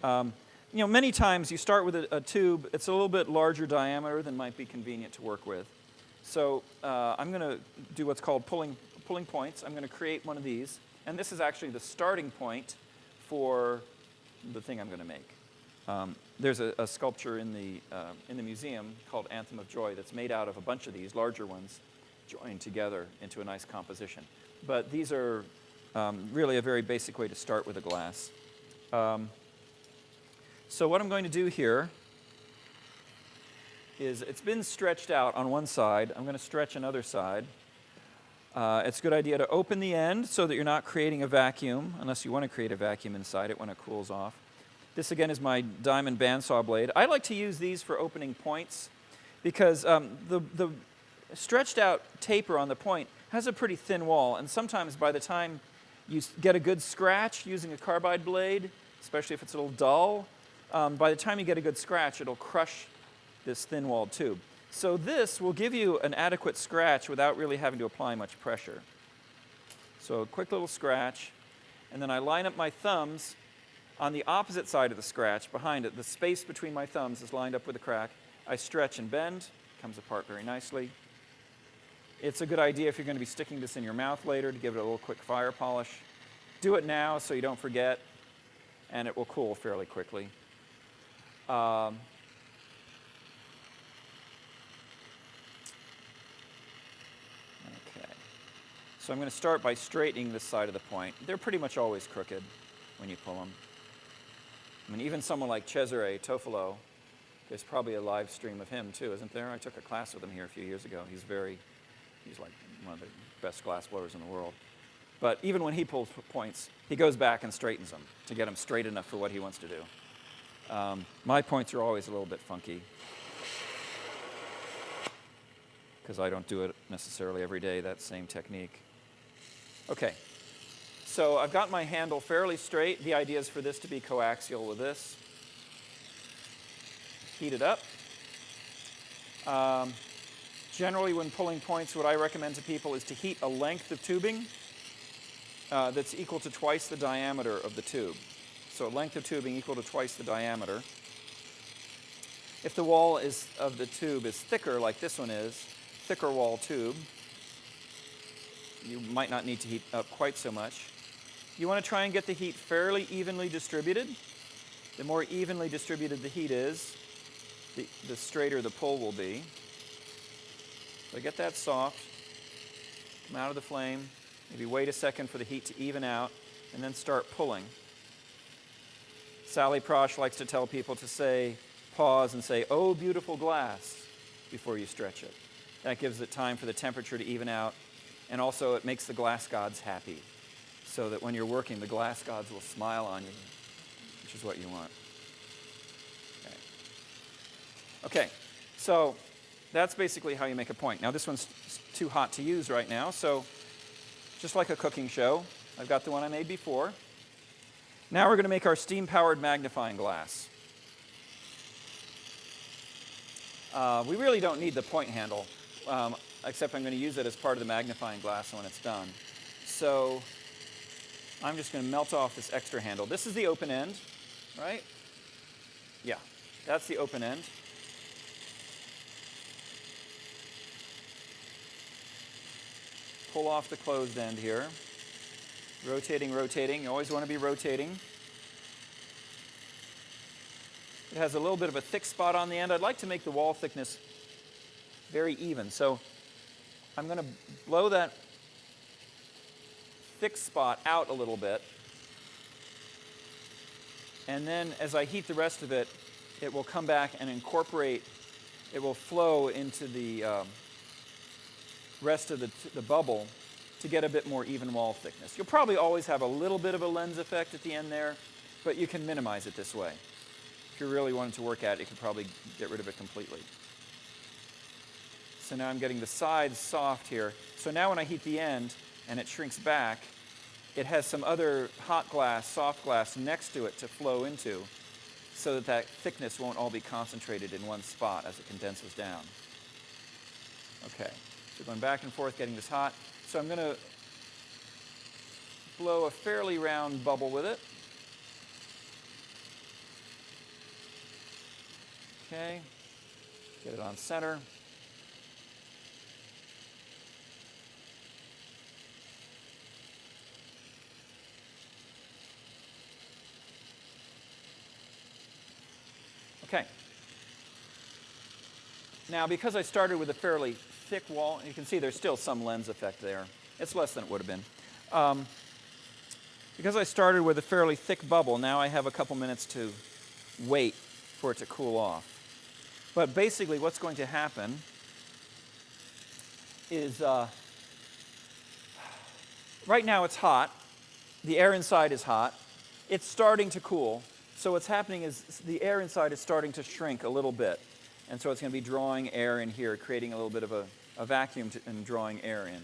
You know, many times you start with a tube. It's a little bit larger diameter than might be convenient to work with. So I'm going to do what's called pulling points. I'm going to create one of these. And this is actually the starting point for the thing I'm going to make. There's a sculpture in the museum called Anthem of Joy that's made out of a bunch of these larger ones joined together into a nice composition. But these are really a very basic way to start with a glass. So what I'm going to do here is it's been stretched out on one side. I'm going to stretch another side. It's a good idea to open the end so that you're not creating a vacuum, unless you want to create a vacuum inside it when it cools off. This, again, is my diamond bandsaw blade. I like to use these for opening points because the stretched out taper on the point has a pretty thin wall, and sometimes by the time you get a good scratch using a carbide blade, especially if it's a little dull, by the time you get a good scratch, it'll crush this thin-walled tube. So this will give you an adequate scratch without really having to apply much pressure. So a quick little scratch, and then I line up my thumbs on the opposite side of the scratch, behind it. The space between my thumbs is lined up with a crack. I stretch and bend, comes apart very nicely. It's a good idea if you're going to be sticking this in your mouth later to give it a little quick fire polish. Do it now so you don't forget, and it will cool fairly quickly. Okay. So I'm going to start by straightening this side of the point. They're pretty much always crooked when you pull them. I mean, even someone like Cesare Tofolo, there's probably a live stream of him too, isn't there? I took a class with him here a few years ago. He's like one of the best glass blowers in the world. But even when he pulls points, he goes back and straightens them to get them straight enough for what he wants to do. My points are always a little bit funky because I don't do it necessarily every day, that same technique. Okay, so I've got my handle fairly straight. The idea is for this to be coaxial with this. Heat it up. Generally, when pulling points, what I recommend to people is to heat a length of tubing that's equal to twice the diameter of the tube. So a length of tubing equal to twice the diameter. If the wall of the tube is thicker, like this one is, thicker wall tube, you might not need to heat up quite so much. You want to try and get the heat fairly evenly distributed. The more evenly distributed the heat is, the straighter the pull will be. So get that soft. Come out of the flame. Maybe wait a second for the heat to even out, and then start pulling. Sally Prosh likes to tell people to say, pause and say, "Oh, beautiful glass," before you stretch it. That gives it time for the temperature to even out, and also it makes the glass gods happy, so that when you're working, the glass gods will smile on you, which is what you want. Okay, so that's basically how you make a point. Now this one's too hot to use right now, so just like a cooking show, I've got the one I made before. Now we're going to make our steam-powered magnifying glass. We really don't need the point handle, except I'm going to use it as part of the magnifying glass when it's done. So I'm just going to melt off this extra handle. This is the open end, right? Yeah, that's the open end. Pull off the closed end here. Rotating, rotating. You always want to be rotating. It has a little bit of a thick spot on the end. I'd like to make the wall thickness very even. So I'm going to blow that thick spot out a little bit. And then as I heat the rest of it, it will come back and incorporate, it will flow into the rest of the bubble to get a bit more even wall thickness. You'll probably always have a little bit of a lens effect at the end there, but you can minimize it this way. If you really wanted to work at it, you could probably get rid of it completely. So now I'm getting the sides soft here. So now when I heat the end and it shrinks back, it has some other hot glass, soft glass next to it to flow into, so that that thickness won't all be concentrated in one spot as it condenses down. Okay, so going back and forth, getting this hot. So I'm going to blow a fairly round bubble with it. Okay, get it on center. Okay. Now, because I started with a fairly thick wall, you can see there's still some lens effect there. It's less than it would have been. Because I started with a fairly thick bubble, now I have a couple minutes to wait for it to cool off. But basically what's going to happen is, right now it's hot. The air inside is hot. It's starting to cool. So what's happening is the air inside is starting to shrink a little bit. And so it's going to be drawing air in here, creating a little bit of a vacuum and drawing air in.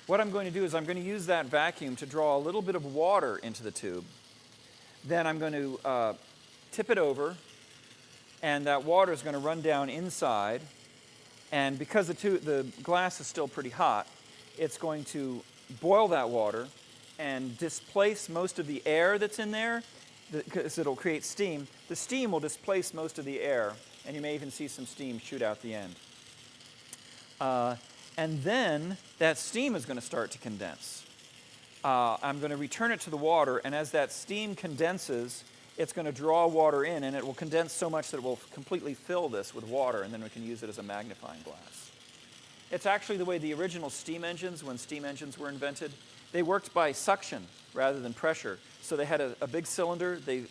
What I'm going to do is I'm going to use that vacuum to draw a little bit of water into the tube. Then I'm going to tip it over, and that water is going to run down inside. And because the glass is still pretty hot, it's going to boil that water and displace most of the air that's in there, because it'll create steam. The steam will displace most of the air, and you may even see some steam shoot out the end. And then that steam is going to start to condense. I'm going to return it to the water, and as that steam condenses, it's going to draw water in, and it will condense so much that it will completely fill this with water, and then we can use it as a magnifying glass. It's actually the way the original steam engines, when steam engines were invented, they worked by suction rather than pressure. So they had a big cylinder, they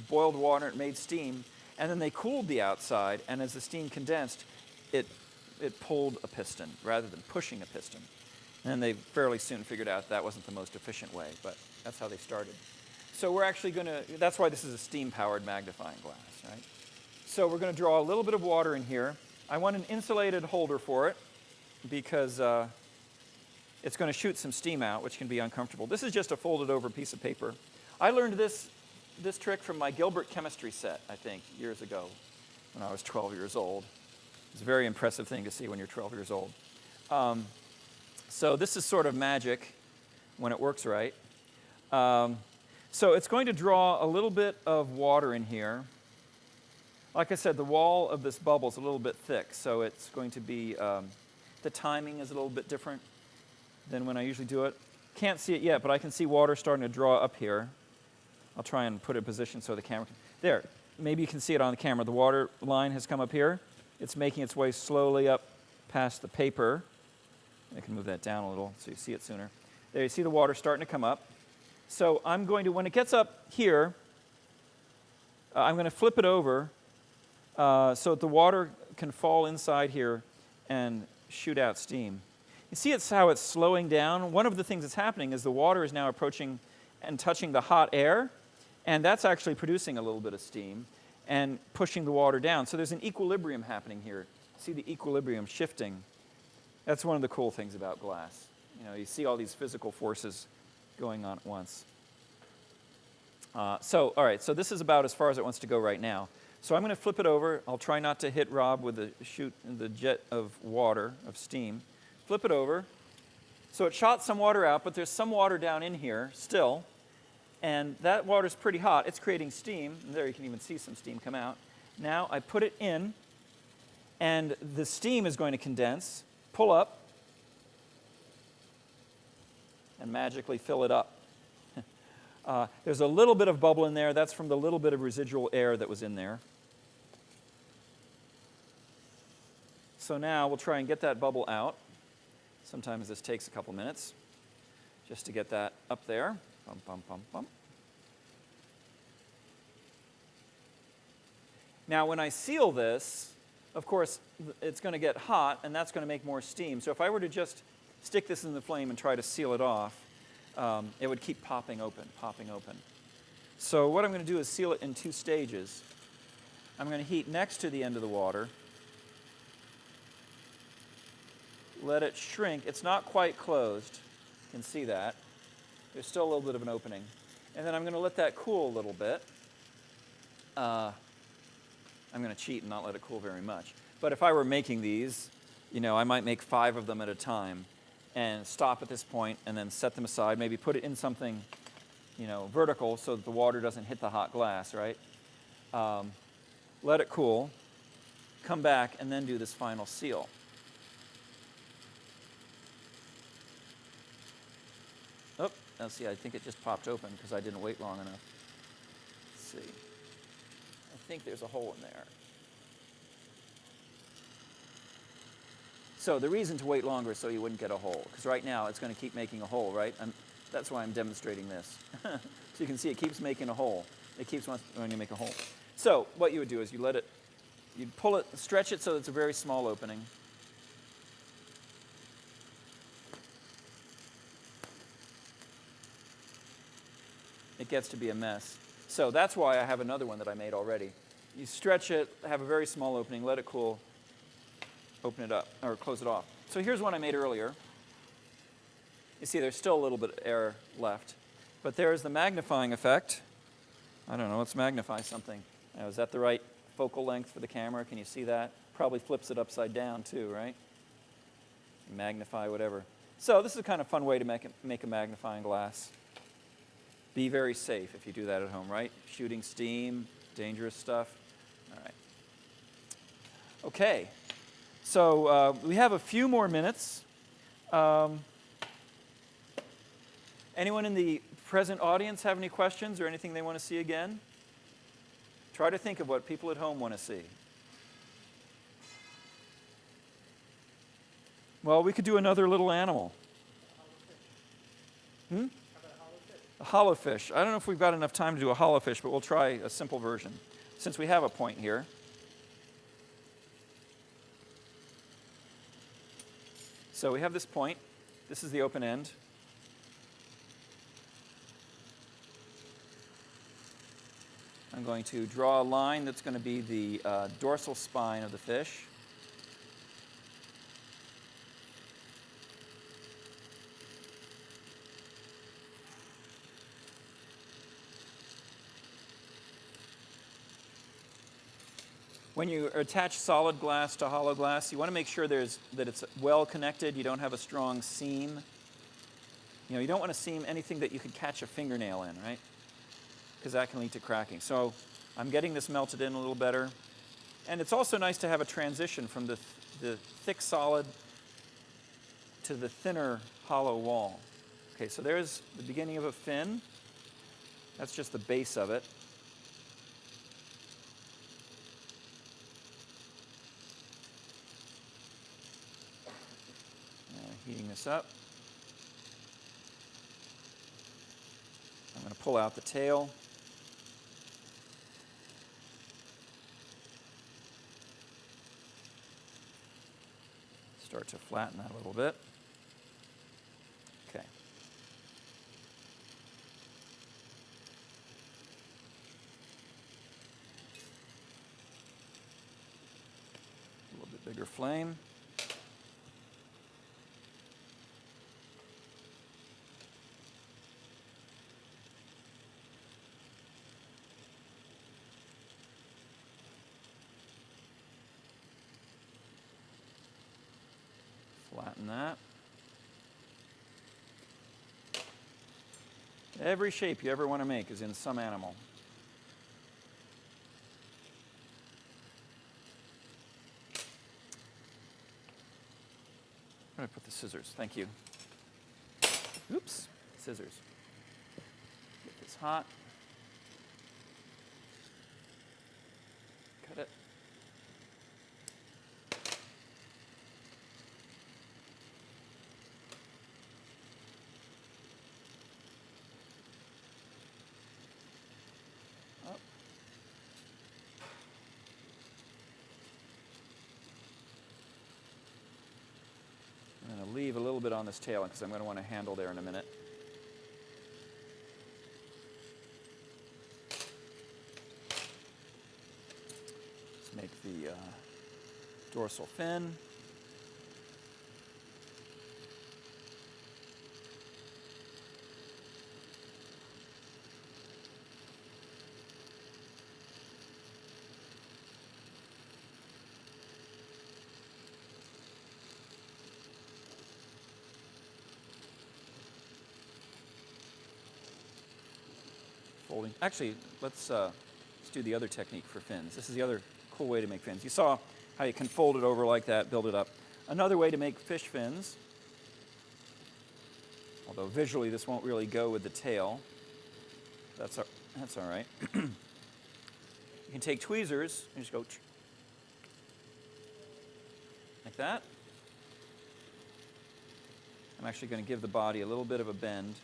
boiled water, it made steam, and then they cooled the outside, and as the steam condensed, it pulled a piston rather than pushing a piston. And then they fairly soon figured out that wasn't the most efficient way, but that's how they started. So we're actually going to, that's why this is a steam-powered magnifying glass, right? So we're going to draw a little bit of water in here. I want an insulated holder for it, because it's going to shoot some steam out, which can be uncomfortable. This is just a folded over piece of paper. I learned this trick from my Gilbert chemistry set, I think, years ago when I was 12 years old. It's a very impressive thing to see when you're 12 years old. So this is sort of magic when it works right. So it's going to draw a little bit of water in here. Like I said, the wall of this bubble is a little bit thick, so it's going to be, the timing is a little bit different than when I usually do it. Can't see it yet, but I can see water starting to draw up here. I'll try and put it in position so the camera can... There, maybe you can see it on the camera. The water line has come up here. It's making its way slowly up past the paper. I can move that down a little so you see it sooner. There, you see the water starting to come up. So I'm going to, when it gets up here, I'm going to flip it over so that the water can fall inside here and shoot out steam. You see how it's slowing down? One of the things that's happening is the water is now approaching and touching the hot air, and that's actually producing a little bit of steam and pushing the water down. So there's an equilibrium happening here. See the equilibrium shifting. That's one of the cool things about glass. You know, you see all these physical forces going on at once. All right, so this is about as far as it wants to go right now. So I'm going to flip it over. I'll try not to hit Rob with the jet of water, of steam. Flip it over. So it shot some water out, but there's some water down in here still. And that water's pretty hot. It's creating steam. And there you can even see some steam come out. Now I put it in, and the steam is going to condense, pull up, and magically fill it up. There's a little bit of bubble in there. That's from the little bit of residual air that was in there. So now we'll try and get that bubble out. Sometimes this takes a couple minutes just to get that up there. Bum, bum, bum, bum. Now when I seal this, of course, it's going to get hot, and that's going to make more steam. So if I were to just stick this in the flame and try to seal it off, it would keep popping open, popping open. So what I'm going to do is seal it in 2 stages. I'm going to heat next to the end of the water. Let it shrink. It's not quite closed. You can see that. There's still a little bit of an opening. And then I'm going to let that cool a little bit. I'm going to cheat and not let it cool very much. But if I were making these, you know, I might make 5 of them at a time and stop at this point and then set them aside, maybe put it in something, you know, vertical so that the water doesn't hit the hot glass, right? Let it cool, come back, and then do this final seal. Oh, now see, I think it just popped open because I didn't wait long enough. Let's see. I think there's a hole in there. So the reason to wait longer is so you wouldn't get a hole, because right now it's going to keep making a hole, right? That's why I'm demonstrating this. So you can see it keeps making a hole. It keeps wanting to make a hole. So what you would do is you'd pull it, stretch it so it's a very small opening. It gets to be a mess. So that's why I have another one that I made already. You stretch it, have a very small opening, let it cool, open it up, or close it off. So here's one I made earlier. You see there's still a little bit of air left. But there's the magnifying effect. I don't know, let's magnify something. Now, is that the right focal length for the camera? Can you see that? Probably flips it upside down too, right? Magnify whatever. So this is a kind of fun way to make a magnifying glass. Be very safe if you do that at home, right? Shooting steam, dangerous stuff. All right. Okay. So we have a few more minutes. Anyone in the present audience have any questions or anything they want to see again? Try to think of what people at home want to see. Well, we could do another little animal. A hollow fish. I don't know if we've got enough time to do a hollow fish, but we'll try a simple version, since we have a point here. So we have this point. This is the open end. I'm going to draw a line that's going to be the dorsal spine of the fish. When you attach solid glass to hollow glass, you want to make sure that it's well connected. You don't have a strong seam. You know, you don't want to seam anything that you could catch a fingernail in, right? Because that can lead to cracking. So I'm getting this melted in a little better. And it's also nice to have a transition from the thick solid to the thinner hollow wall. Okay, so there's the beginning of a fin. That's just the base of it. this up. I'm going to pull out the tail. Start to flatten that a little bit. Okay. A little bit bigger flame. Flatten that. Every shape you ever want to make is in some animal. Where did I put the scissors? Thank you. Oops, scissors. Get this hot. Cut it. Up. I'm going to leave a little bit on this tail because I'm going to want to handle there in a minute. Let's make the dorsal fin. Folding. Actually, let's do the other technique for fins. This is the other cool way to make fins. You saw how you can fold it over like that, build it up. Another way to make fish fins, although visually this won't really go with the tail. That's all right. You can take tweezers and just go like that. I'm actually going to give the body a little bit of a bend.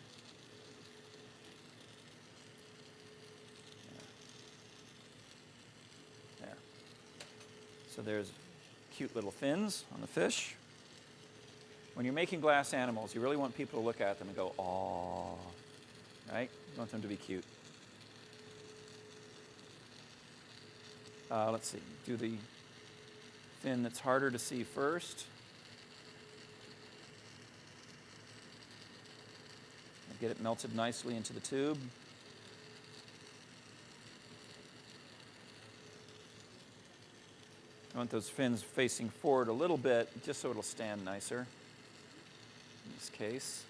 There. So there's cute little fins on the fish. When you're making glass animals, you really want people to look at them and go, "Aww," right? You want them to be cute. Let's see, do the fin that's harder to see first. And get it melted nicely into the tube. I want those fins facing forward a little bit, just so it'll stand nicer in this case.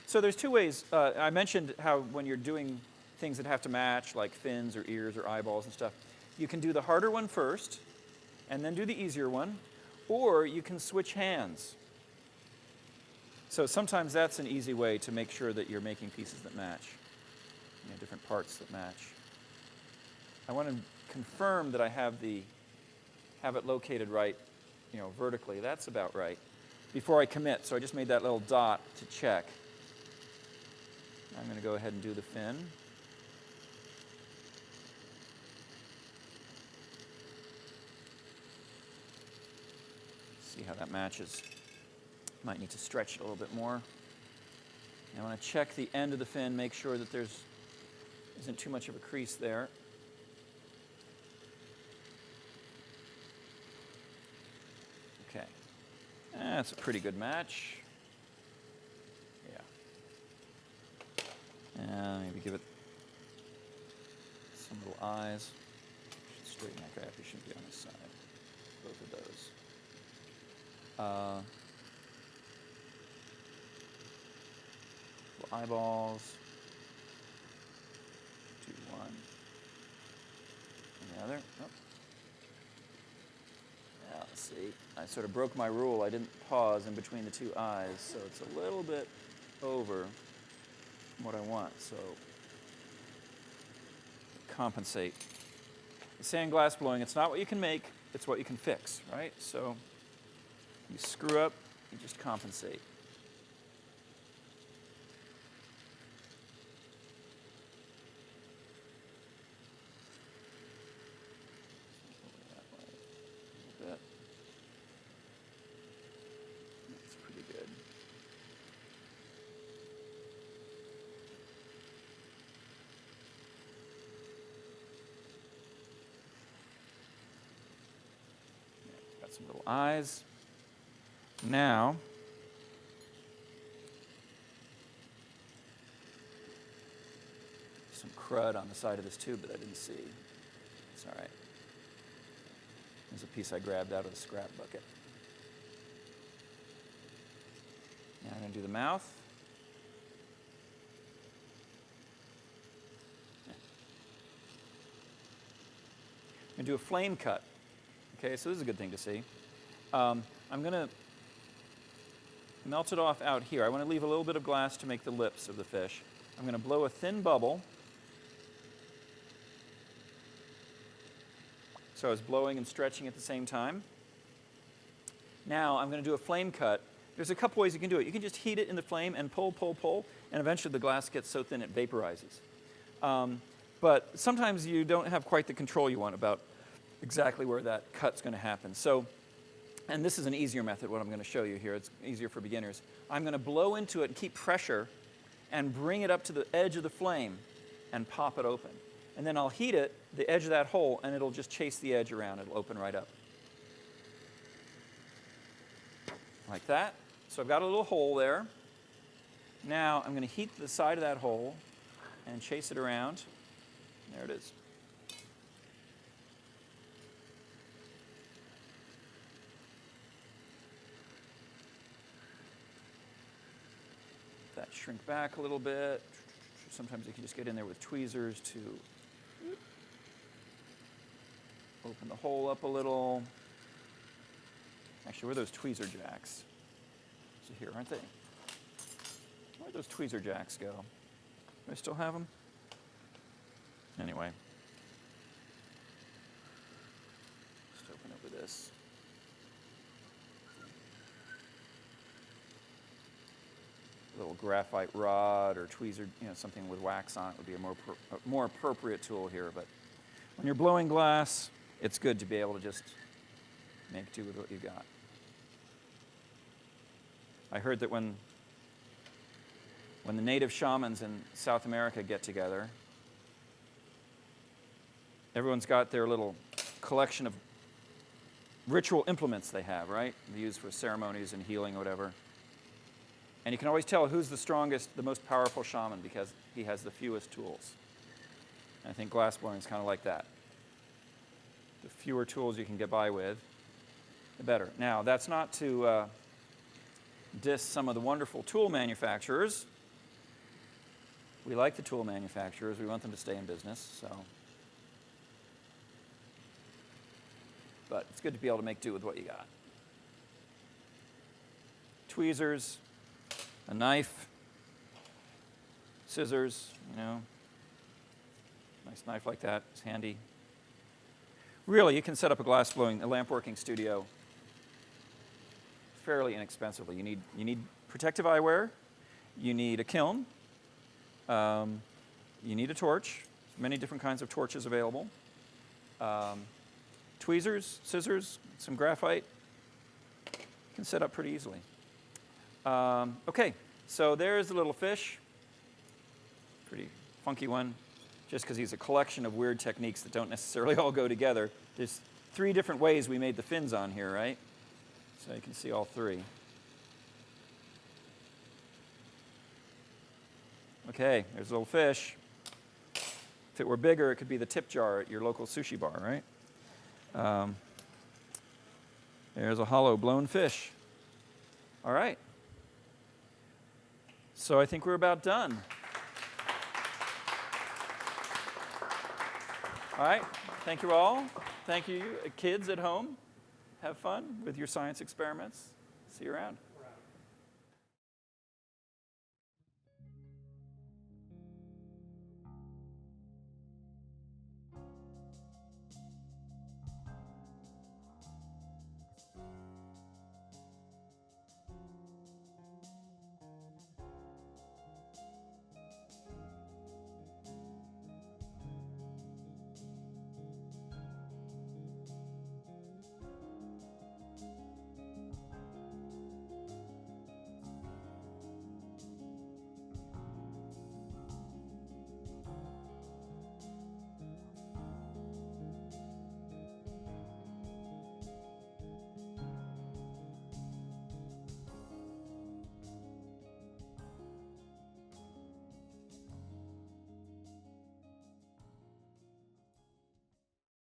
So there's two ways. I mentioned how when you're doing things that have to match, like fins or ears or eyeballs and stuff, you can do the harder one first and then do the easier one, or you can switch hands. So sometimes that's an easy way to make sure that you're making pieces that match, different parts that match. I want to confirm that I have it located right, vertically. That's about right. Before I commit, so I just made that little dot to check. I'm going to go ahead and do the fin. See how that matches. Might need to stretch it a little bit more. And I want to check the end of the fin, make sure that there isn't too much of a crease there. Okay. That's a pretty good match. Yeah. And maybe give it some little eyes. Straighten that guy up. He shouldn't be on his side. Both of those. Little eyeballs. Do one. And the other. Oh. Now, let's see. I sort of broke my rule. I didn't pause in between the two eyes, so it's a little bit over what I want. So compensate. The sandglass blowing, it's not what you can make, it's what you can fix, right? So you screw up you just compensate. That's pretty good. Got some little eyes. Now, some crud on the side of this tube that I didn't see. It's all right. There's a piece I grabbed out of the scrap bucket. Now I'm going to do the mouth. I'm going to do a flame cut. Okay, so this is a good thing to see. I'm going to melt it off out here. I want to leave a little bit of glass to make the lips of the fish. I'm going to blow a thin bubble. So I was blowing and stretching at the same time. Now I'm going to do a flame cut. There's a couple ways you can do it. You can just heat it in the flame and pull, pull, pull, and eventually the glass gets so thin it vaporizes. But sometimes you don't have quite the control you want about exactly where that cut's going to happen. So, and this is an easier method, what I'm going to show you here. It's easier for beginners. I'm going to blow into it and keep pressure and bring it up to the edge of the flame and pop it open. And then I'll heat it, the edge of that hole, and it'll just chase the edge around. It'll open right up. Like that. So I've got a little hole there. Now I'm going to heat the side of that hole and chase it around. There it is. That shrink back a little bit. Sometimes you can just get in there with tweezers to open the hole up a little. Actually, where are those tweezer jacks? So here, aren't they? Where'd those tweezer jacks go? Do I still have them? Anyway. Just open it with this. A little graphite rod or tweezer, something with wax on it would be a more appropriate tool here. But when you're blowing glass, it's good to be able to just make do with what you got. I heard that when the native shamans in South America get together, everyone's got their little collection of ritual implements they have, right? They use for ceremonies and healing or whatever. And you can always tell who's the strongest, the most powerful shaman because he has the fewest tools. And I think glassblowing is kind of like that. The fewer tools you can get by with, the better. Now, that's not to diss some of the wonderful tool manufacturers. We like the tool manufacturers. We want them to stay in business. But it's good to be able to make do with what you got. Tweezers, a knife, scissors, nice knife like that is handy. Really, you can set up a lamp working studio fairly inexpensively. You need protective eyewear, you need a kiln, you need a torch. There's many different kinds of torches available. Tweezers, scissors, some graphite. You can set up pretty easily. Okay, so there's the little fish. Pretty funky one, just because he's a collection of weird techniques that don't necessarily all go together. There's 3 different ways we made the fins on here, right? So you can see all 3. Okay, there's a little fish. If it were bigger, it could be the tip jar at your local sushi bar, right? There's a hollow blown fish. All right. So I think we're about done. All right. Thank you all. Thank you, kids at home. Have fun with your science experiments. See you around.